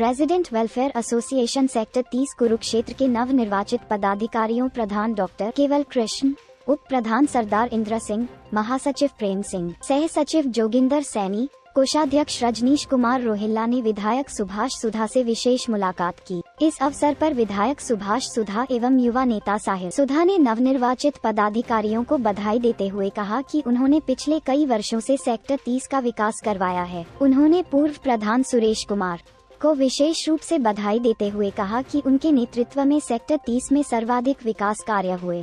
Resident welfare association sector 30 Kurukshetra के नव निर्वाचित पदाधिकारियों प्रधान डॉक्टर केवल कृष्ण, उप प्रधान सरदार इंद्र सिंह, महासचिव प्रेम सिंह, सह सचिव जोगिंदर सैनी, कोषाध्यक्ष रजनीश कुमार रोहिल्ला ने विधायक सुभाष सुधा से विशेष मुलाकात की। इस अवसर पर विधायक सुभाष सुधा एवं युवा नेता साहिल सुधा ने नवनिर्वाचित पदाधिकारियों को बधाई देते हुए कहा कि उन्होंने पिछले कई वर्षों से सेक्टर 30 का विकास करवाया है। उन्होंने पूर्व प्रधान सुरेश कुमार को विशेष रूप से बधाई देते हुए कहा कि उनके नेतृत्व में सेक्टर 30 में सर्वाधिक विकास कार्य हुए।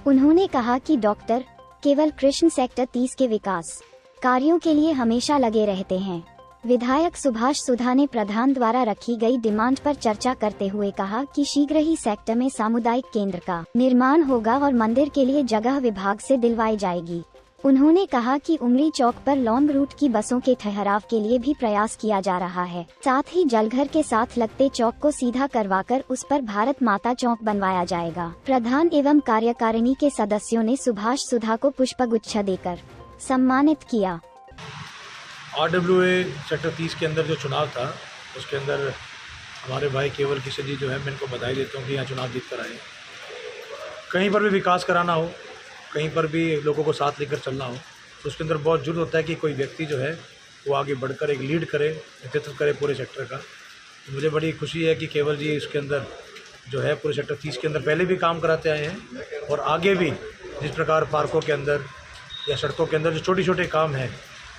उन्होंने कहा कि डॉक्टर केवल कृष्ण सेक्टर 30 के विकास कार्यों के लिए हमेशा लगे रहते हैं। विधायक सुभाष सुधा ने प्रधान द्वारा रखी गई डिमांड पर चर्चा करते हुए कहा कि शीघ्र ही सेक्टर में सामुदायिक केंद्र का निर्माण होगा और मंदिर के लिए जगह विभाग से दिलवाई जाएगी। उन्होंने कहा कि उमरी चौक पर लॉन्ग रूट की बसों के ठहराव के लिए भी प्रयास किया जा रहा है। साथ ही जलघर के साथ लगते चौक को सीधा करवाकर उस पर भारत माता चौक बनवाया जाएगा। प्रधान एवं कार्यकारिणी के सदस्यों ने सुभाष सुधा को पुष्पगुच्छ देकर सम्मानित किया। RWA सेक्टर 30 के अंदर जो चुनाव था उसके अंदर हमारे भाई केवल कृष्ण जी जो है, मैं इनको बधाई देता हूँ कि यहाँ चुनाव जीत कर आए। कहीं पर भी विकास कराना हो, कहीं पर भी लोगों को साथ लेकर चलना हो, तो उसके अंदर बहुत जरूरत होता है कि कोई व्यक्ति जो है वो आगे बढ़कर एक लीड करे, नेतृत्व करे पूरे सेक्टर का। तो मुझे बड़ी खुशी है कि केवल जी इसके अंदर जो है पूरे सेक्टर 30 के अंदर पहले भी काम कराते आए हैं और आगे भी जिस प्रकार पार्कों के अंदर या सड़कों के अंदर जो छोटे छोटे काम हैं,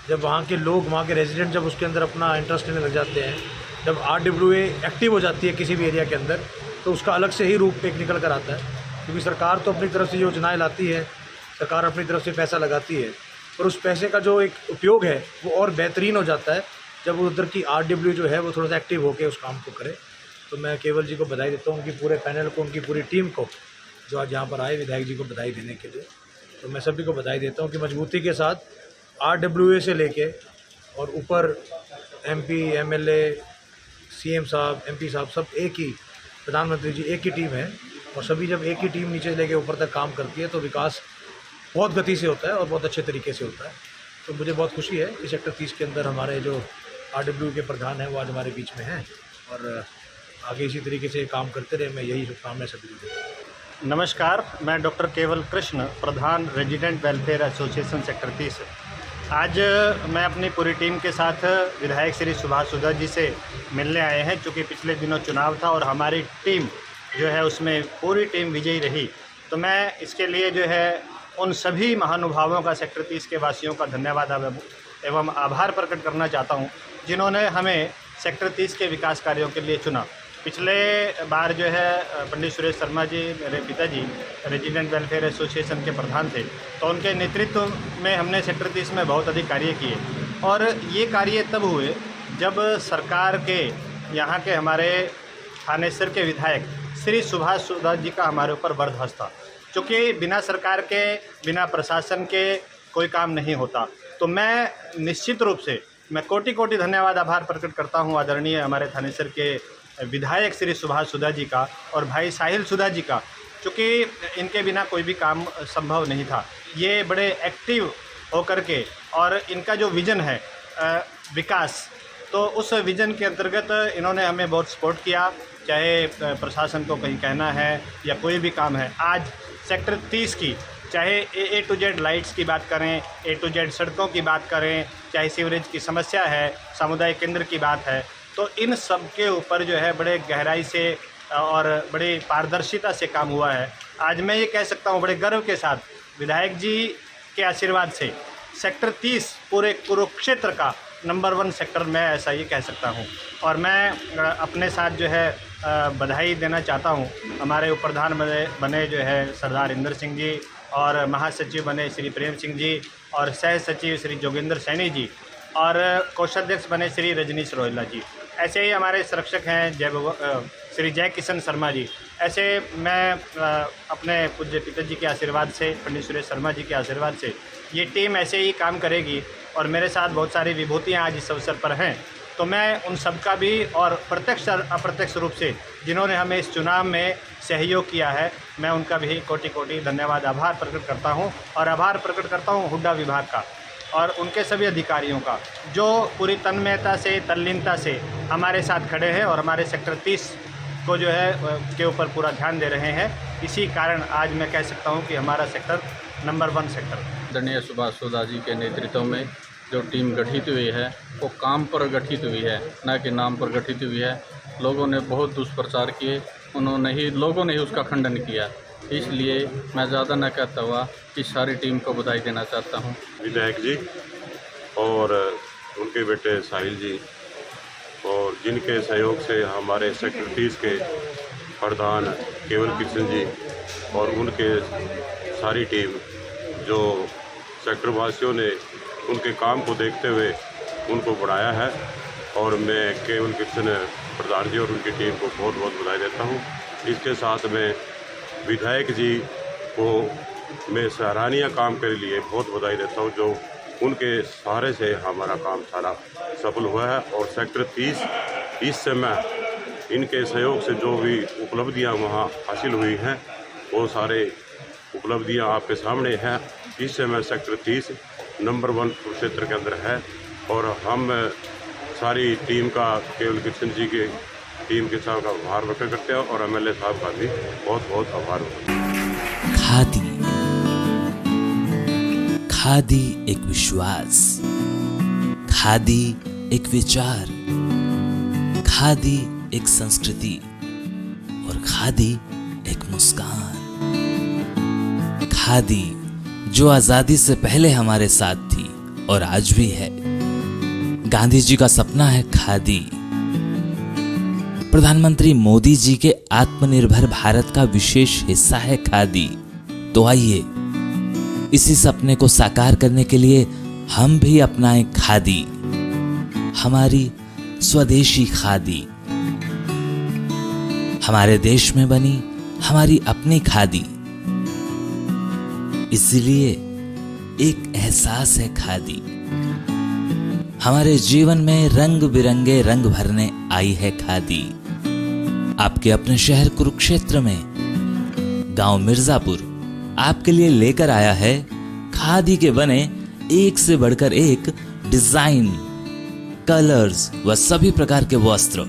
जब वहाँ के लोग, वहाँ के रेजिडेंट जब उसके अंदर अपना इंटरेस्ट लेने लग जाते हैं, जब RWA एक्टिव हो जाती है किसी भी एरिया के अंदर, तो उसका अलग से ही रूप एक निकल कर आता है। क्योंकि सरकार तो अपनी तरफ से योजनाएं लाती है, सरकार अपनी तरफ से पैसा लगाती है, पर उस पैसे का जो एक उपयोग है वो और बेहतरीन हो जाता है जब उधर की RWA जो है वो थोड़ा सा एक्टिव होकर उस काम को करे। तो मैं केवल जी को बधाई देता हूँ, उनकी पूरे पैनल को, उनकी पूरी टीम को जो आज यहाँ पर आए विधायक जी को बधाई देने के लिए। तो मैं सभी को बधाई देता हूँ कि मजबूती के साथ RWA से लेके और ऊपर MP, MLA, CM साहब, MP साहब सब एक ही, प्रधानमंत्री जी एक ही टीम है और सभी जब एक ही टीम नीचे से लेके ऊपर तक काम करती है तो विकास बहुत गति से होता है और बहुत अच्छे तरीके से होता है। तो मुझे बहुत खुशी है कि सेक्टर 30 के अंदर हमारे जो RWA के प्रधान हैं वो आज हमारे बीच में हैं और आगे इसी तरीके से काम करते रहे। मैं यही शुभकामनाएं सभी को देता हूँ। नमस्कार, मैं डॉक्टर केवल कृष्ण, प्रधान रेजिडेंट वेलफेयर एसोसिएशन सेक्टर 30। आज मैं अपनी पूरी टीम के साथ विधायक श्री सुभाष सुधा जी से मिलने आए हैं। चूँकि पिछले दिनों चुनाव था और हमारी टीम जो है उसमें पूरी टीम विजयी रही, तो मैं इसके लिए जो है उन सभी महानुभावों का सेक्टर 30 के वासियों का धन्यवाद एवं आभार प्रकट करना चाहता हूं, जिन्होंने हमें सेक्टर 30 के विकास कार्यों के लिए चुना। पिछले बार जो है पंडित सुरेश शर्मा जी, मेरे पिताजी, रेजिडेंट वेलफेयर एसोसिएशन के प्रधान थे, तो उनके नेतृत्व में हमने सेक्टर 30 में बहुत अधिक कार्य किए। और ये कार्य तब हुए जब सरकार के यहाँ के हमारे थानेसर के विधायक श्री सुभाष सुधा जी का हमारे ऊपर बर्दाश्त था। चूँकि बिना सरकार के, बिना प्रशासन के कोई काम नहीं होता। तो मैं निश्चित रूप से कोटि कोटि धन्यवाद, आभार प्रकट करता हूँ आदरणीय हमारे थानेसर के विधायक श्री सुभाष सुधा जी का और भाई साहिल सुधा जी का, चूँकि इनके बिना कोई भी काम संभव नहीं था। ये बड़े एक्टिव होकर के और इनका जो विज़न है विकास, तो उस विज़न के अंतर्गत इन्होंने हमें बहुत सपोर्ट किया। चाहे प्रशासन को कहीं कहना है या कोई भी काम है, आज सेक्टर 30 की चाहे A to Z लाइट्स की बात करें, A to Z सड़कों की बात करें, चाहे सीवरेज की समस्या है, सामुदायिक केंद्र की बात है, तो इन सब के ऊपर जो है बड़े गहराई से और बड़ी पारदर्शिता से काम हुआ है। आज मैं ये कह सकता हूँ बड़े गर्व के साथ, विधायक जी के आशीर्वाद से सेक्टर 30 पूरे कुरुक्षेत्र का नंबर 1 सेक्टर, मैं ऐसा ये कह सकता हूँ। और मैं अपने साथ जो है बधाई देना चाहता हूँ हमारे उप प्रधान बने जो है सरदार इंद्र सिंह जी, और महासचिव बने श्री प्रेम सिंह जी, और सह सचिव श्री जोगिंदर सैनी जी, और कोषाध्यक्ष बने श्री रजनीश रोहिल्ला जी। ऐसे ही हमारे संरक्षक हैं श्री जय किशन शर्मा जी। ऐसे मैं अपने पूज्य पिताजी के आशीर्वाद से, पंडित सुरेश शर्मा जी के आशीर्वाद से ये टीम ऐसे ही काम करेगी। और मेरे साथ बहुत सारी विभूतियाँ आज इस अवसर पर हैं, तो मैं उन सब का भी और प्रत्यक्ष और अप्रत्यक्ष रूप से जिन्होंने हमें इस चुनाव में सहयोग किया है, मैं उनका भी कोटि कोटि धन्यवाद, आभार प्रकट करता हूं। और आभार प्रकट करता हूं हुड्डा विभाग का और उनके सभी अधिकारियों का, जो पूरी तन्मयता से, तल्लीनता से हमारे साथ खड़े हैं और हमारे सेक्टर 30 को जो है के ऊपर पूरा ध्यान दे रहे हैं। इसी कारण आज मैं कह सकता हूं कि हमारा सेक्टर नंबर 1 सेक्टर। आदरणीय सुभाष सुधा जी के नेतृत्व में जो टीम गठित हुई है वो काम पर गठित हुई है, न कि नाम पर गठित हुई है। लोगों ने बहुत दुष्प्रचार किए, लोगों ने ही उसका खंडन किया। इसलिए मैं ज़्यादा न कहता हुआ इस सारी टीम को बधाई देना चाहता हूँ। विधायक जी और उनके बेटे साहिल जी और जिनके सहयोग से हमारे सेक्टर 30 के प्रधान केवल कृष्ण जी और उनके सारी टीम, जो सेक्टर वासियों ने उनके काम को देखते हुए उनको बढ़ाया है, और मैं केवल कृष्ण प्रधान जी और उनकी टीम को बहुत बहुत बधाई देता हूँ। इसके साथ में विधायक जी को मैं सराहनीय काम के लिए बहुत बधाई देता हूँ, जो उनके सहारे से हमारा काम सारा सफल हुआ है। और सेक्टर 30 इस समय इनके सहयोग से जो भी उपलब्धियां वहां हासिल हुई हैं, वो सारे उपलब्धियां आपके सामने हैं। इस समय सेक्टर 30 नंबर 1 क्षेत्र के अंदर है, और हम सारी टीम का, केवल कृष्ण जी की टीम के साथ आभार व्यक्त करते हैं, और MLA साहब का भी बहुत बहुत आभार व्यक्त करते हैं। खादी एक विश्वास, खादी एक विचार, खादी एक संस्कृति और खादी एक मुस्कान। खादी जो आजादी से पहले हमारे साथ थी और आज भी है। गांधी जी का सपना है खादी। प्रधानमंत्री मोदी जी के आत्मनिर्भर भारत का विशेष हिस्सा है खादी। तो आइए इसी सपने को साकार करने के लिए हम भी अपनाएं खादी, हमारी स्वदेशी खादी, हमारे देश में बनी हमारी अपनी खादी। इसलिए एक एहसास है खादी। हमारे जीवन में रंग बिरंगे रंग भरने आई है खादी। आपके अपने शहर कुरुक्षेत्र में गांव मिर्जापुर आपके लिए लेकर आया है खादी के बने एक से बढ़कर एक डिजाइन, कलर्स व सभी प्रकार के वस्त्र।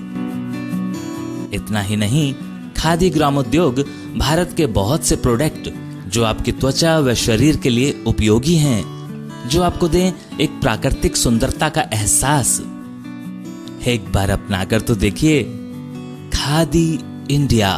इतना ही नहीं, खादी ग्रामोद्योग भारत के बहुत से प्रोडक्ट जो आपकी त्वचा व शरीर के लिए उपयोगी हैं, जो आपको दें एक प्राकृतिक सुंदरता का एहसास। एक बार अपनाकर तो देखिए। खादी इंडिया।